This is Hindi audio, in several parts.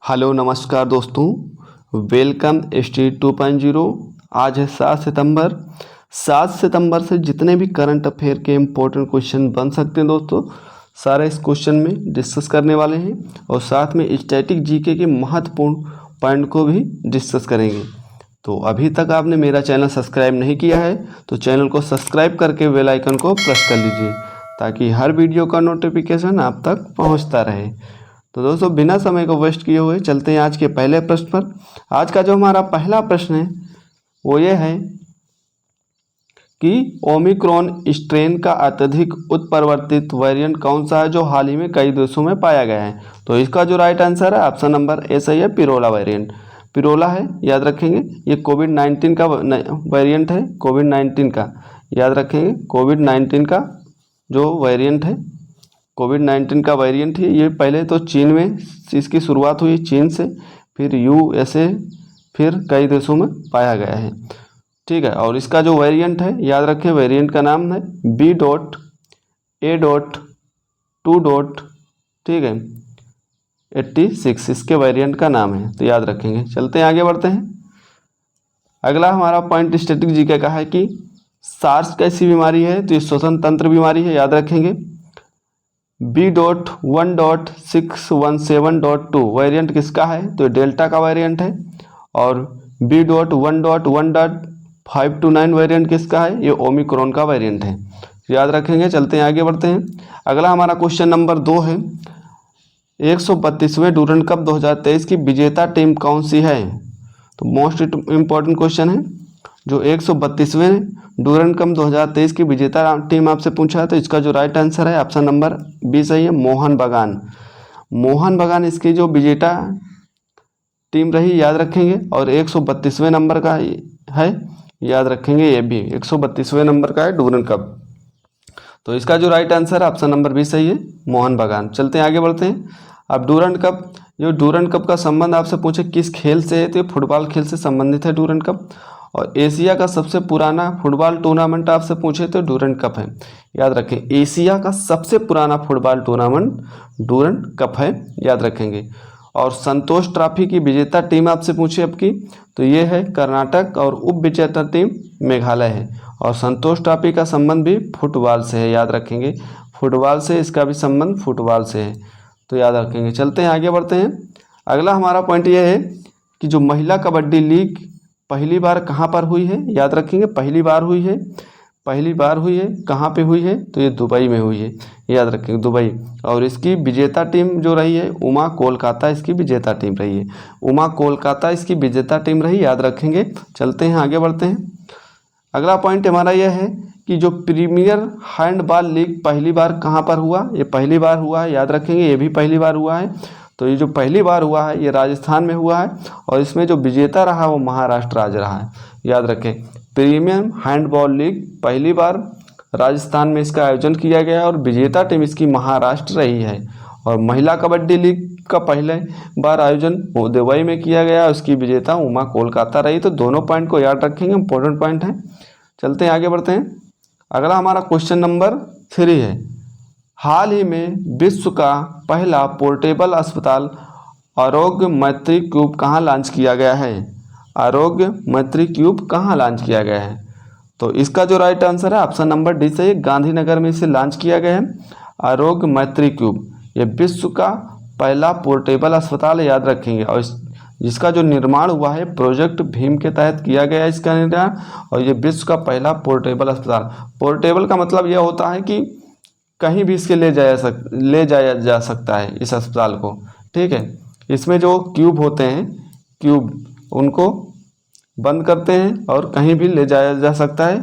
हेलो नमस्कार दोस्तों, वेलकम स्ट्रीट 2.0। आज है 7 सितंबर। 7 सितंबर से जितने भी करंट अफेयर के इम्पोर्टेंट क्वेश्चन बन सकते हैं दोस्तों, सारे इस क्वेश्चन में डिस्कस करने वाले हैं और साथ में स्टैटिक जीके के महत्वपूर्ण पॉइंट को भी डिस्कस करेंगे। तो अभी तक आपने मेरा चैनल सब्सक्राइब नहीं किया है तो चैनल को सब्सक्राइब करके बेल आइकन को प्रेस कर लीजिए ताकि हर वीडियो का नोटिफिकेशन आप तक पहुंचता रहे। तो दोस्तों, बिना समय को वेस्ट किए हुए चलते हैं आज के पहले प्रश्न पर। आज का जो हमारा पहला प्रश्न है वो ये है कि ओमिक्रॉन स्ट्रेन का अत्यधिक उत्परिवर्तित वेरिएंट कौन सा है जो हाल ही में कई देशों में पाया गया है। तो इसका जो राइट आंसर है ऑप्शन नंबर ए सही है, पिरोला वेरिएंट। पिरोला है, याद रखेंगे, ये कोविड-19 का वेरिएंट है। कोविड-19 का याद रखेंगे, कोविड-19 का जो वेरिएंट है, कोविड-19 का वेरिएंट है ये। पहले तो चीन में इसकी शुरुआत हुई, चीन से, फिर यूएसए, फिर कई देशों में पाया गया है। ठीक है, और इसका जो वेरिएंट है याद रखें, वेरिएंट का नाम है B.A.2. ठीक है, 86 इसके वेरिएंट का नाम है, तो याद रखेंगे। चलते हैं आगे बढ़ते हैं। अगला हमारा पॉइंट स्टैटिक जीके का है कि सार्स कैसी बीमारी है। तो ये श्वसन तंत्र बीमारी है, याद रखेंगे। B.1.617.2 वेरिएंट किसका है, तो डेल्टा का वेरिएंट है। और B.1.1.529 वेरिएंट किसका है, ये ओमिक्रॉन का वेरिएंट है, याद रखेंगे। चलते हैं आगे बढ़ते हैं। अगला हमारा क्वेश्चन नंबर 2 है, 132वें डूरंड कप 2023 की विजेता टीम कौन सी है। तो मोस्ट इम्पॉर्टेंट क्वेश्चन है, जो 132वें डूरंड कप 2023 की विजेता टीम आपसे पूछा है। तो इसका जो राइट आंसर है ऑप्शन नंबर बी सही है, मोहन बगान। मोहन बगान इसकी जो विजेता टीम रही, याद रखेंगे। और 132वें नंबर का है, याद रखेंगे, ये भी 132वें नंबर का है डूरंड कप। तो इसका जो राइट आंसर है ऑप्शन नंबर बी सही है, मोहन बगान। चलते हैं आगे बढ़ते हैं। अब डूरंड कप, जो डूरंड कप का संबंध आपसे पूछे किस खेल से है, तो फुटबॉल खेल से संबंधित है डूरंड कप। और एशिया का सबसे पुराना फुटबॉल टूर्नामेंट आपसे पूछे तो डूरंड कप है, याद रखें। एशिया का सबसे पुराना फुटबॉल टूर्नामेंट डूरंड कप है, याद रखेंगे। और संतोष ट्रॉफी की विजेता टीम आपसे पूछे अब की, तो ये है कर्नाटक, और उप विजेता टीम मेघालय है। और संतोष ट्रॉफी का संबंध भी फुटबॉल से है, याद रखेंगे। फुटबॉल से इसका भी संबंध फुटबॉल से है, तो याद रखेंगे। चलते हैं आगे बढ़ते हैं। अगला हमारा पॉइंट ये है कि जो महिला कबड्डी लीग पहली बार कहाँ पर हुई है, याद रखेंगे। पहली बार हुई है, पहली बार हुई है, कहाँ पे हुई है, तो ये दुबई में हुई है, याद रखेंगे, दुबई। और इसकी विजेता टीम जो रही है उमा कोलकाता, इसकी विजेता टीम रही है। उमा कोलकाता इसकी विजेता टीम रही, याद रखेंगे। चलते हैं आगे बढ़ते हैं। अगला पॉइंट हमारा यह है कि जो प्रीमियर हैंडबॉल लीग पहली बार कहाँ पर हुआ, ये पहली बार हुआ है, याद रखेंगे, ये भी पहली बार हुआ है। तो ये जो पहली बार हुआ है ये राजस्थान में हुआ है, और इसमें जो विजेता रहा वो महाराष्ट्र राज्य रहा है, याद रखें। प्रीमियम हैंडबॉल लीग पहली बार राजस्थान में इसका आयोजन किया गया है और विजेता टीम इसकी महाराष्ट्र रही है। और महिला कबड्डी लीग का पहले बार आयोजन दुबई में किया गया, उसकी विजेता उमा कोलकाता रही। तो दोनों पॉइंट को याद रखेंगे, इंपॉर्टेंट पॉइंट है। चलते हैं आगे बढ़ते हैं। अगला हमारा क्वेश्चन नंबर 3 है, हाल ही में विश्व का पहला पोर्टेबल अस्पताल आरोग्य मैत्री क्यूब कहाँ लॉन्च किया गया है। आरोग्य मैत्री क्यूब कहाँ लॉन्च किया गया है, तो इसका जो राइट आंसर है ऑप्शन नंबर डी से, गांधीनगर में इसे लॉन्च किया गया है, आरोग्य मैत्री क्यूब। ये विश्व का पहला पोर्टेबल अस्पताल है, याद रखेंगे। और जिसका जो निर्माण हुआ है प्रोजेक्ट भीम के तहत किया गया है इसका निर्माण, और ये विश्व का पहला पोर्टेबल अस्पताल। पोर्टेबल का मतलब यह होता है कि कहीं भी इसके ले जाया जा सकता है इस अस्पताल को, ठीक है। इसमें जो क्यूब होते हैं, क्यूब, उनको बंद करते हैं और कहीं भी ले जाया जा सकता है।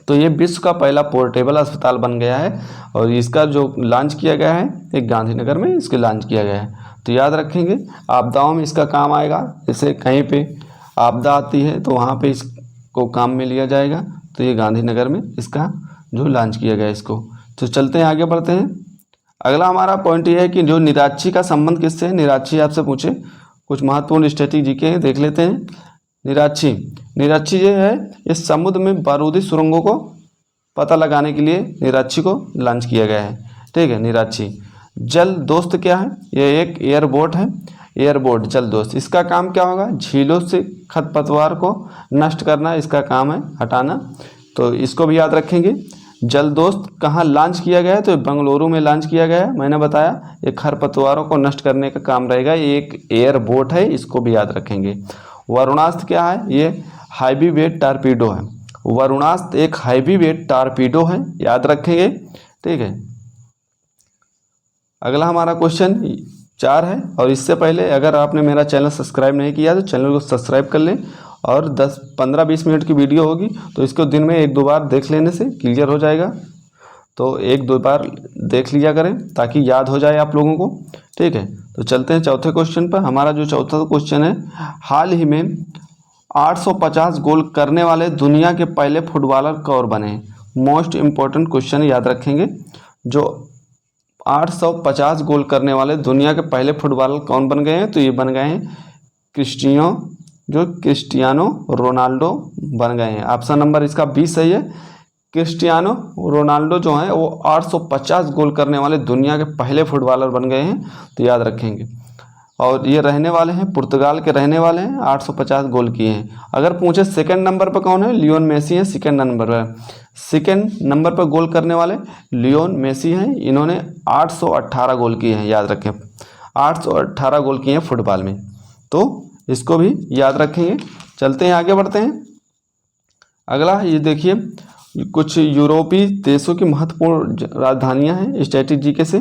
तो ये विश्व का पहला पोर्टेबल अस्पताल बन गया है, और इसका जो लॉन्च किया गया है एक गांधीनगर में इसके लॉन्च किया गया है। तो याद रखेंगे, आपदाओं में इसका काम आएगा। जैसे कहीं पे आपदा आती है तो वहाँ पे इसको काम में लिया जाएगा। तो ये गांधीनगर में इसका जो लॉन्च किया गया है इसको। तो चलते हैं आगे बढ़ते हैं। अगला हमारा पॉइंट ये है कि जो निराक्षी का संबंध किससे है। निराक्षी आपसे पूछे, कुछ महत्वपूर्ण स्टैटिक जीके हैं, देख लेते हैं। निराक्षी, निराक्षी जो है ये समुद्र में बारूदी सुरंगों को पता लगाने के लिए निराक्षी को लॉन्च किया गया है, ठीक है। निराक्षी जल दोस्त क्या है, ये एक एयरबोट है। एयरबोट जलदोस्त, इसका काम क्या होगा, झीलों से खरपतवार को नष्ट करना इसका काम है, हटाना। तो इसको भी याद रखेंगे। जलदोस्त कहाँ लॉन्च किया गया है, तो बेंगलुरु में लॉन्च किया गया है, मैंने बताया। ये खरपतवारों को नष्ट करने का काम रहेगा, ये एक एयरबोट है, इसको भी याद रखेंगे। वरुणास्त्र क्या है, ये हैवी वेट टारपीडो है। वरुणास्त्र एक हैवी वेट टारपीडो है, याद रखेंगे, ठीक है। अगला हमारा क्वेश्चन 4 है, और इससे पहले अगर आपने मेरा चैनल सब्सक्राइब नहीं किया तो चैनल को सब्सक्राइब कर लें। और 10-15-20 मिनट की वीडियो होगी, तो इसको दिन में 1-2 बार देख लेने से क्लियर हो जाएगा। तो 1-2 बार देख लिया करें ताकि याद हो जाए आप लोगों को, ठीक है। तो चलते हैं चौथे क्वेश्चन पर। हमारा जो चौथा क्वेश्चन है, हाल ही में 850 गोल करने वाले दुनिया के पहले फुटबॉलर कौन बने। मोस्ट इम्पोर्टेंट क्वेश्चन, याद रखेंगे। जो 850 गोल करने वाले दुनिया के पहले फुटबॉलर कौन बन गए हैं, तो ये बन गए हैं क्रिस्टियानो रोनाल्डो बन गए हैं। ऑप्शन नंबर इसका 20 सही है। क्रिस्टियानो रोनाल्डो जो है वो 850 गोल करने वाले दुनिया के पहले फुटबॉलर बन गए हैं, तो याद रखेंगे। और ये रहने वाले हैं, पुर्तगाल के रहने वाले हैं, 850 गोल किए हैं। अगर पूछे सेकंड नंबर पर कौन है, लियोन मेसी है सेकंड नंबर पर। सेकंड नंबर पर गोल करने वाले लियोन मेसी हैं, इन्होंने 818 गोल किए हैं, याद रखें। 818 गोल किए हैं फुटबॉल में, तो इसको भी याद रखेंगे। चलते हैं आगे बढ़ते हैं। अगला ये देखिए, कुछ यूरोपीय देशों की महत्वपूर्ण राजधानियां हैं स्ट्रेटेजी से,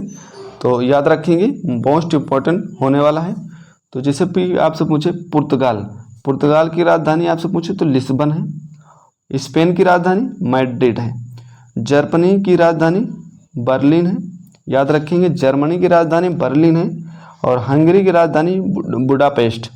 तो याद रखेंगे, मोस्ट इम्पोर्टेंट होने वाला है। तो जैसे भी आपसे पूछे पुर्तगाल की राजधानी आपसे पूछे तो लिस्बन है। स्पेन की राजधानी मैड्रिड है। जर्मनी की राजधानी बर्लिन है, याद रखेंगे। जर्मनी की राजधानी बर्लिन है। और हंगरी की राजधानी बुडापेस्ट,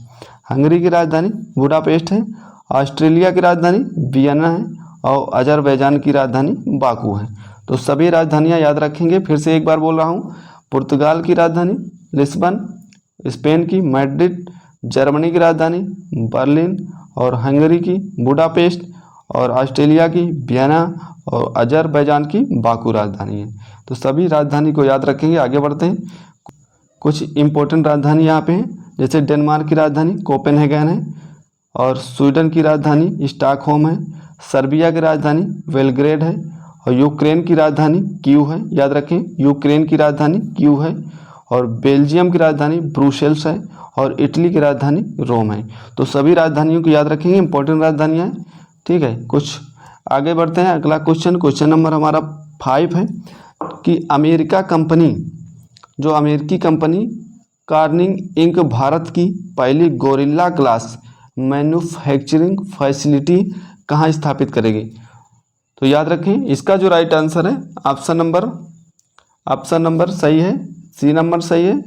हंगरी की राजधानी बुडापेस्ट है। ऑस्ट्रेलिया की राजधानी वियना है। और अजरबैजान की राजधानी बाकू है। तो सभी राजधानियां याद रखेंगे। फिर से एक बार बोल रहा हूँ, पुर्तगाल की राजधानी लिस्बन, स्पेन की मैड्रिड, जर्मनी की राजधानी बर्लिन, और हंगरी की बुडापेस्ट, और ऑस्ट्रेलिया की वियना, और अजरबैजान की बाकू राजधानी है। तो सभी राजधानी को याद रखेंगे। आगे बढ़ते हैं। कुछ इम्पोर्टेंट राजधानी यहाँ पे हैं, जैसे डेनमार्क की राजधानी कोपेनहेगन है। और स्वीडन की राजधानी स्टॉकहोम है। सर्बिया की राजधानी बेलग्रेड है। और यूक्रेन की राजधानी कीव है, याद रखें, यूक्रेन की राजधानी कीव है। और बेल्जियम की राजधानी ब्रुसेल्स है। और इटली की राजधानी रोम है। तो सभी राजधानियों को याद रखेंगे, इंपॉर्टेंट राजधानियाँ हैं, ठीक है। कुछ आगे बढ़ते हैं। अगला क्वेश्चन नंबर हमारा 5 है कि अमेरिकी कंपनी कार्निंग इंक भारत की पहली गोरिल्ला ग्लास मैन्युफैक्चरिंग फैसिलिटी कहाँ स्थापित करेगी। तो याद रखें, इसका जो राइट आंसर है ऑप्शन नंबर सही है, सी नंबर सही है,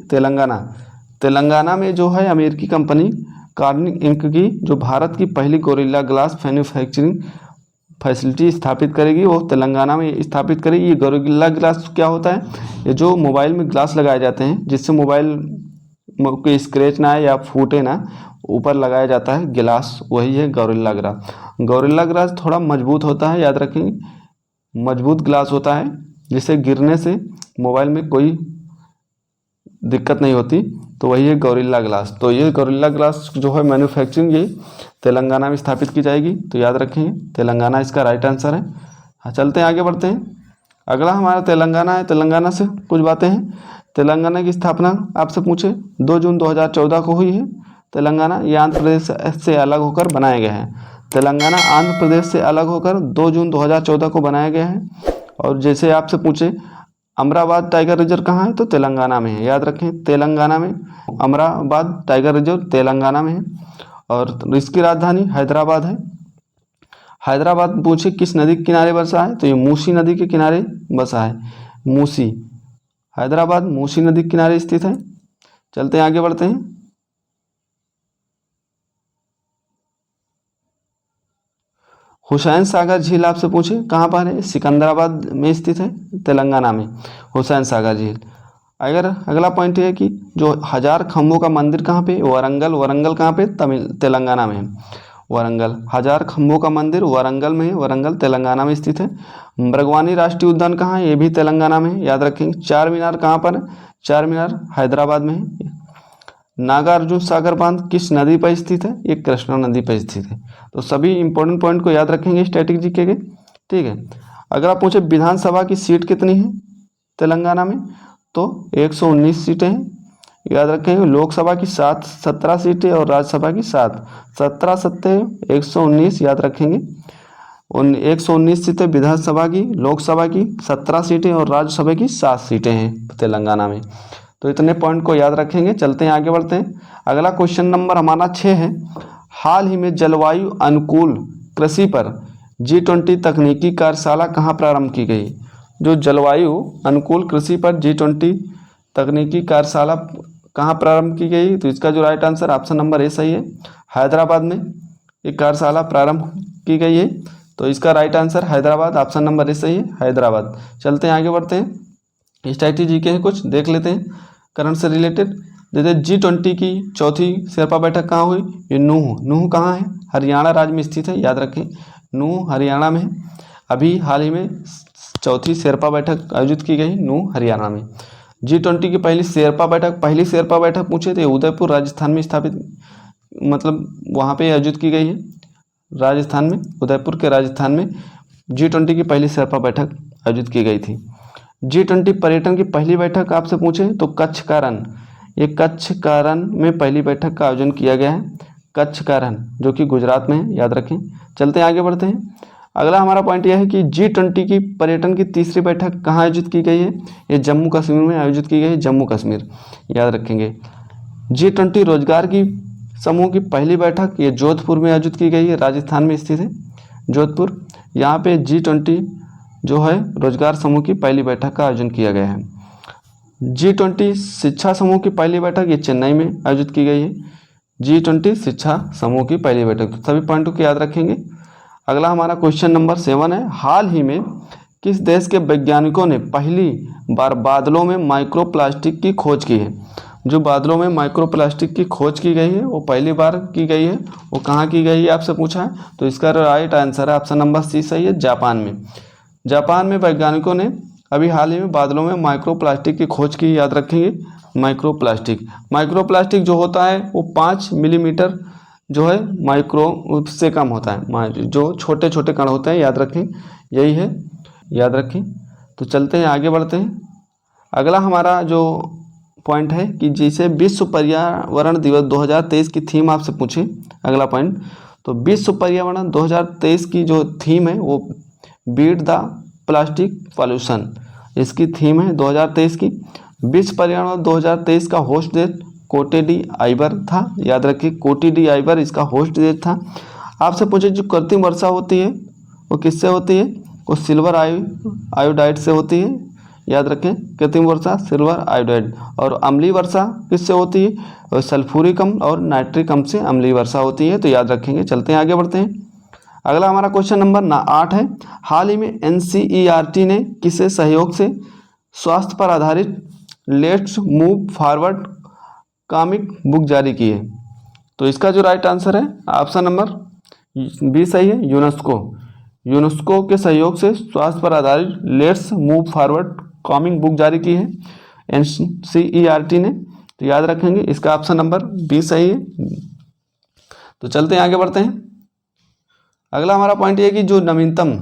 तेलंगाना में जो है अमेरिकी कंपनी कार्निंग इंक की जो भारत की पहली गोरिल्ला ग्लास मैन्युफैक्चरिंग फैसिलिटी स्थापित करेगी, वो तेलंगाना में स्थापित करेगी। ये गोरिल्ला ग्लास क्या होता है, ये जो मोबाइल में ग्लास लगाए जाते हैं जिससे मोबाइल कोई स्क्रैच ना आए या फूटे ना, ऊपर लगाया जाता है गिलास, वही है गोरिल्ला ग्लास। गोरिल्ला ग्लास थोड़ा मजबूत होता है, याद रखेंगे, मजबूत ग्लास होता है जिससे गिरने से मोबाइल में कोई दिक्कत नहीं होती, तो वही है गोरिल्ला ग्लास। तो ये गोरिल्ला ग्लास जो है मैन्युफैक्चरिंग ये तेलंगाना में स्थापित की जाएगी, तो याद रखेंगे तेलंगाना इसका राइट आंसर है। हाँ, चलते हैं आगे बढ़ते हैं। अगला हमारा तेलंगाना है। तेलंगाना से कुछ बातें हैं। तेलंगाना की स्थापना आपसे पूछे 2 जून 2014 को हुई है। तेलंगाना ये आंध्र प्रदेश से अलग होकर बनाया गया है। तेलंगाना आंध्र प्रदेश से अलग होकर 2 जून 2014 को बनाया गया है। और जैसे आपसे पूछे अमराबाद टाइगर रिजर्व कहाँ है, तो तेलंगाना में है, याद रखें, तेलंगाना में अमराबाद टाइगर रिजर्व तेलंगाना में है। और इसकी राजधानी हैदराबाद है। हैदराबाद पूछे किस नदी के किनारे बसा है, तो ये मूसी नदी के किनारे बसा है। मूसी, हैदराबाद मूसी नदी के किनारे स्थित है। चलते हैं आगे बढ़ते हैं। हुसैन सागर झील आपसे पूछे कहाँ पर है, सिकंदराबाद में स्थित है, तेलंगाना में हुसैन सागर झील। अगर अगला पॉइंट है कि जो 1000 खम्भों का मंदिर कहाँ पे, वरंगल कहाँ पे, तेलंगाना में है। वरंगल 1000 खम्भों का मंदिर वरंगल में है, वरंगल तेलंगाना में स्थित है। मृगवानी राष्ट्रीय उद्यान कहाँ है, ये भी तेलंगाना में है, याद रखेंगे। चार मीनार कहाँ पर है, चार मीनार हैदराबाद में है। नागार्जुन सागर बांध किस नदी पर स्थित है? ये कृष्णा नदी पर स्थित है। तो सभी इंपॉर्टेंट पॉइंट को याद रखेंगे स्टैटिक जीके के। ठीक है, अगर आप पूछे विधानसभा की सीट कितनी है तेलंगाना में, तो 119 सीटें हैं, याद रखेंगे। लोकसभा की 17 सीटें और राज्यसभा की 7, 17 सत्ते 119 याद रखेंगे। 119 सीटें विधानसभा की, लोकसभा की 17 सीटें और राज्यसभा की 7 सीटें हैं तेलंगाना में। तो इतने पॉइंट को याद रखेंगे। चलते हैं आगे बढ़ते हैं। अगला क्वेश्चन नंबर हमारा 6 है। हाल ही में जलवायु अनुकूल कृषि पर G20 तकनीकी कार्यशाला कहाँ प्रारंभ की गई? जो जलवायु अनुकूल कृषि पर G20 तकनीकी कार्यशाला कहाँ प्रारंभ की गई? तो इसका जो right answer option number A सही है, हैदराबाद में एक कार्यशाला प्रारंभ की गई है। तो इसका right answer Hyderabad, option number A सही है, हैदराबाद। चलते हैं आगे बढ़ते हैं। स्ट्रैटेजी के कुछ देख लेते हैं करंट से रिलेटेड। जैसे G20 की चौथी शेरपा बैठक कहाँ हुई? ये नूह कहाँ है? हरियाणा राज्य में स्थित है, याद रखें, नूह हरियाणा में है। अभी हाल ही में चौथी शेरपा बैठक आयोजित की गई नूह हरियाणा में। G20 की पहली शेरपा बैठक पूछे थे उदयपुर राजस्थान में स्थापित, मतलब वहाँ पे आयोजित की गई है राजस्थान में, उदयपुर के राजस्थान में G20 की पहली शेरपा बैठक आयोजित की गई थी। G20 पर्यटन की पहली बैठक आपसे पूछे तो कच्छ का रण, ये कच्छ का रण में पहली बैठक का आयोजन किया गया है, कच्छ का रण जो कि गुजरात में है, याद रखें। चलते हैं आगे बढ़ते हैं। अगला हमारा पॉइंट यह है कि G20 की पर्यटन की तीसरी बैठक कहाँ आयोजित की गई है? ये जम्मू कश्मीर में आयोजित की गई है, जम्मू कश्मीर, याद रखेंगे। G20 रोजगार की समूह की पहली बैठक ये जोधपुर में आयोजित की गई है, राजस्थान में स्थित है जोधपुर। यहाँ पे G20 जो है रोजगार समूह की पहली बैठक का आयोजन किया गया है। G20 शिक्षा समूह की पहली बैठक ये चेन्नई में आयोजित की गई है, G20 शिक्षा समूह की पहली बैठक। सभी पॉइंटों को याद रखेंगे। अगला हमारा क्वेश्चन नंबर 7 है। हाल ही में किस देश के वैज्ञानिकों ने पहली बार बादलों में माइक्रोप्लास्टिक की खोज की है? जो बादलों में माइक्रोप्लास्टिक की खोज की गई है वो पहली बार की गई है, वो कहाँ की गई है आपसे पूछा है। तो इसका राइट आंसर है ऑप्शन नंबर सी सही है, जापान में। जापान में वैज्ञानिकों ने अभी हाल ही में बादलों में माइक्रोप्लास्टिक की खोज की, याद रखेंगे। माइक्रोप्लास्टिक जो होता है वो 5 मिलीमीटर जो है माइक्रो से कम होता है, जो छोटे छोटे कण होते हैं, याद रखें, यही है, याद रखें। तो चलते हैं आगे बढ़ते हैं। अगला हमारा जो पॉइंट है कि जैसे विश्व पर्यावरण दिवस 2023 की थीम आपसे पूछे, अगला पॉइंट, तो विश्व पर्यावरण 2023 की जो थीम है वो बीट द प्लास्टिक पॉल्यूशन, इसकी थीम है 2023 की। विश्व पर्यावरण 2023 का होस्ट देश कोटे डी आइवर था, याद रखिए, कोटे डी आइवर इसका होस्ट देश था। आपसे पूछे जो कृत्रिम वर्षा होती है वो किससे होती है? वो सिल्वर आयोडाइड से होती है, याद रखें, कृत्रिम वर्षा सिल्वर आयोडाइड। और अम्लीय वर्षा किससे होती है? और सल्फ्यूरिक अम्ल और नाइट्रिक अम्ल से अम्लीय वर्षा होती है, तो याद रखेंगे। चलते हैं आगे बढ़ते हैं। अगला हमारा क्वेश्चन नंबर 8 है। हाल ही में NCERT ने किसके सहयोग से स्वास्थ्य पर आधारित let's move forward comic book जारी की है? तो इसका जो राइट आंसर है ऑप्शन नंबर बी सही है, यूनेस्को के सहयोग से स्वास्थ्य पर आधारित let's move forward comic book जारी की है NCERT ने, तो याद रखेंगे इसका ऑप्शन नंबर बी सही है। तो चलते हैं आगे बढ़ते हैं। अगला हमारा पॉइंट ये है कि जो नवीनतम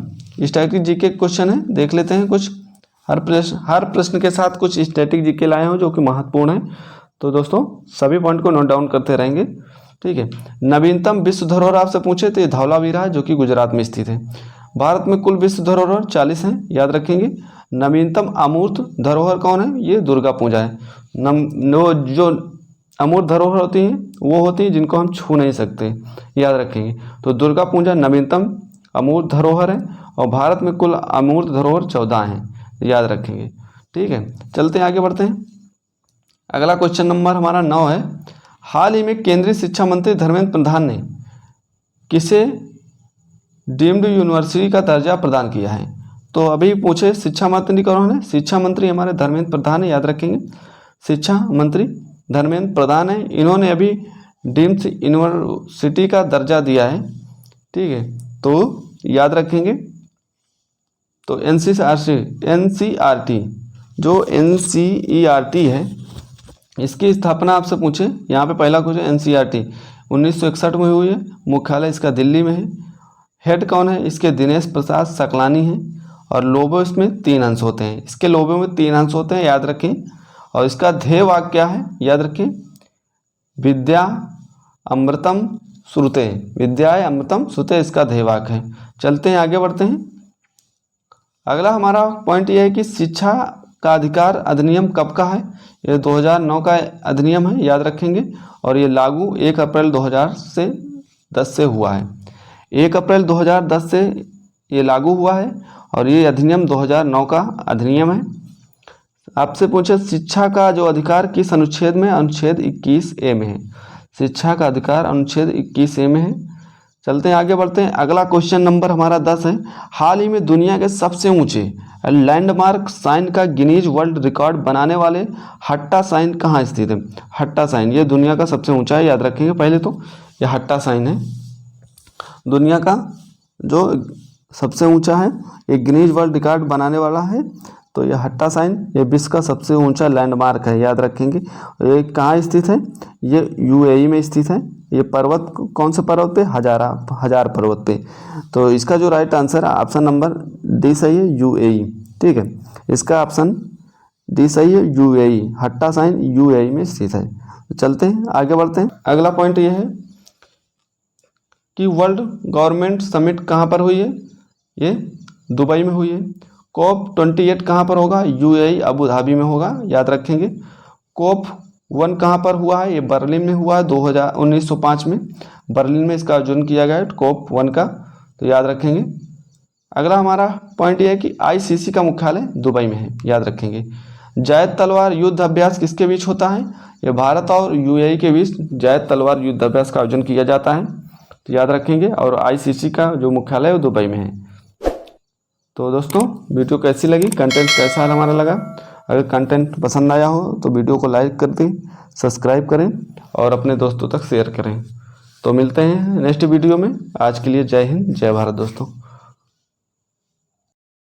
स्टैटिक जीके क्वेश्चन है देख लेते हैं कुछ। हर प्रश्न के साथ कुछ स्टैटिक जीके लाए हो जो कि महत्वपूर्ण है, तो दोस्तों सभी पॉइंट को नोट डाउन करते रहेंगे, ठीक है। नवीनतम विश्व धरोहर आपसे पूछे तो ये धौलावीरा है जो कि गुजरात में स्थित है। भारत में कुल विश्व धरोहर 40 हैं, याद रखेंगे। नवीनतम अमूर्त धरोहर कौन है? ये दुर्गा पूजा है। जो अमूर्त धरोहर होती हैं वो होती हैं जिनको हम छू नहीं सकते, याद रखेंगे। तो दुर्गा पूजा नवीनतम अमूर्त धरोहर है और भारत में कुल अमूर्त धरोहर 14 हैं, याद रखेंगे, ठीक है। चलते हैं आगे बढ़ते हैं। अगला क्वेश्चन नंबर हमारा 9 है। हाल ही में केंद्रीय शिक्षा मंत्री धर्मेंद्र प्रधान ने किसे डीम्ड यूनिवर्सिटी का दर्जा प्रदान किया है? तो अभी पूछे शिक्षा मंत्री कौन है? शिक्षा मंत्री हमारे धर्मेंद्र प्रधान है, याद रखेंगे। शिक्षा मंत्री धर्मेंद्र प्रधान है, इन्होंने अभी डीम्ड यूनिवर्सिटी का दर्जा दिया है, ठीक है, तो याद रखेंगे। तो NCERT जो NCERT है इसकी स्थापना आपसे पूछे, यहाँ पे पहला क्वेश्चन एनसीईआरटी 1961 में हुई है, मुख्यालय इसका दिल्ली में है, हेड कौन है इसके दिनेश प्रसाद सकलानी हैं, और लोगो इसमें 3 अंश होते हैं, इसके लोगो में 3 अंश होते हैं, याद रखें। और इसका ध्येय वाक्य क्या है, याद रखें, विद्या अमृतम श्रुते, विद्याय अमृतम श्रुते इसका ध्येय वाक्य है। चलते हैं आगे बढ़ते हैं। अगला हमारा पॉइंट यह है कि शिक्षा का अधिकार अधिनियम कब का है, ये 2009 का अधिनियम है, याद रखेंगे। और ये लागू 1 अप्रैल 2010 से हुआ है, 1 अप्रैल 2010 से ये लागू हुआ है, और ये अधिनियम 2009 का अधिनियम है। आपसे पूछे शिक्षा का जो अधिकार किस अनुच्छेद में, अनुच्छेद 21A में है, शिक्षा का अधिकार अनुच्छेद 21A में है। चलते हैं आगे बढ़ते हैं। अगला क्वेश्चन नंबर हमारा 10 है, हाल ही में दुनिया के सबसे ऊंचे लैंडमार्क साइन का गिनीज वर्ल्ड रिकॉर्ड बनाने वाले हट्टा साइन कहाँ स्थित है। हट्टा साइन ये दुनिया का सबसे ऊंचा है, याद रखेंगे। पहले तो ये हट्टा साइन है, दुनिया का जो सबसे ऊंचा है, ये गिनीज वर्ल्ड रिकॉर्ड बनाने वाला है। तो ये हट्टा साइन ये विश्व का सबसे ऊंचा लैंडमार्क है, याद रखेंगे। ये कहाँ स्थित है, ये यूएई में स्थित है। ये पर्वत कौन से पर्वत पे, हजार पर्वत पे। तो इसका जो राइट आंसर है ऑप्शन नंबर डी सही है, यूएई। ठीक है, इसका ऑप्शन डी सही है, यूएई। हट्टा साइन यूएई में स्थित है। तो चलते हैं आगे बढ़ते हैं। अगला पॉइंट ये है कि वर्ल्ड गवर्नमेंट समिट कहाँ पर हुई है, ये दुबई में हुई है। COP28 कहाँ पर होगा, यूएई अबू धाबी में होगा, याद रखेंगे। COP1 कहाँ पर हुआ है, ये बर्लिन में हुआ है 1905 में, बर्लिन में इसका आयोजन किया गया है COP1 का, तो याद रखेंगे। अगला हमारा पॉइंट ये है कि ICC का मुख्यालय दुबई में है, याद रखेंगे। जैद तलवार युद्ध अभ्यास किसके बीच होता है, ये भारत और यूएई के बीच जैद तलवार युद्ध अभ्यास का आयोजन किया जाता है, तो याद रखेंगे। और ICC का जो मुख्यालय है वो दुबई में है। तो दोस्तों वीडियो कैसी लगी, कंटेंट कैसा हमारा लगा, अगर कंटेंट पसंद आया हो तो वीडियो को लाइक कर दें, सब्सक्राइब करें और अपने दोस्तों तक शेयर करें। तो मिलते हैं नेक्स्ट वीडियो में। आज के लिए जय हिंद, जय भारत दोस्तों।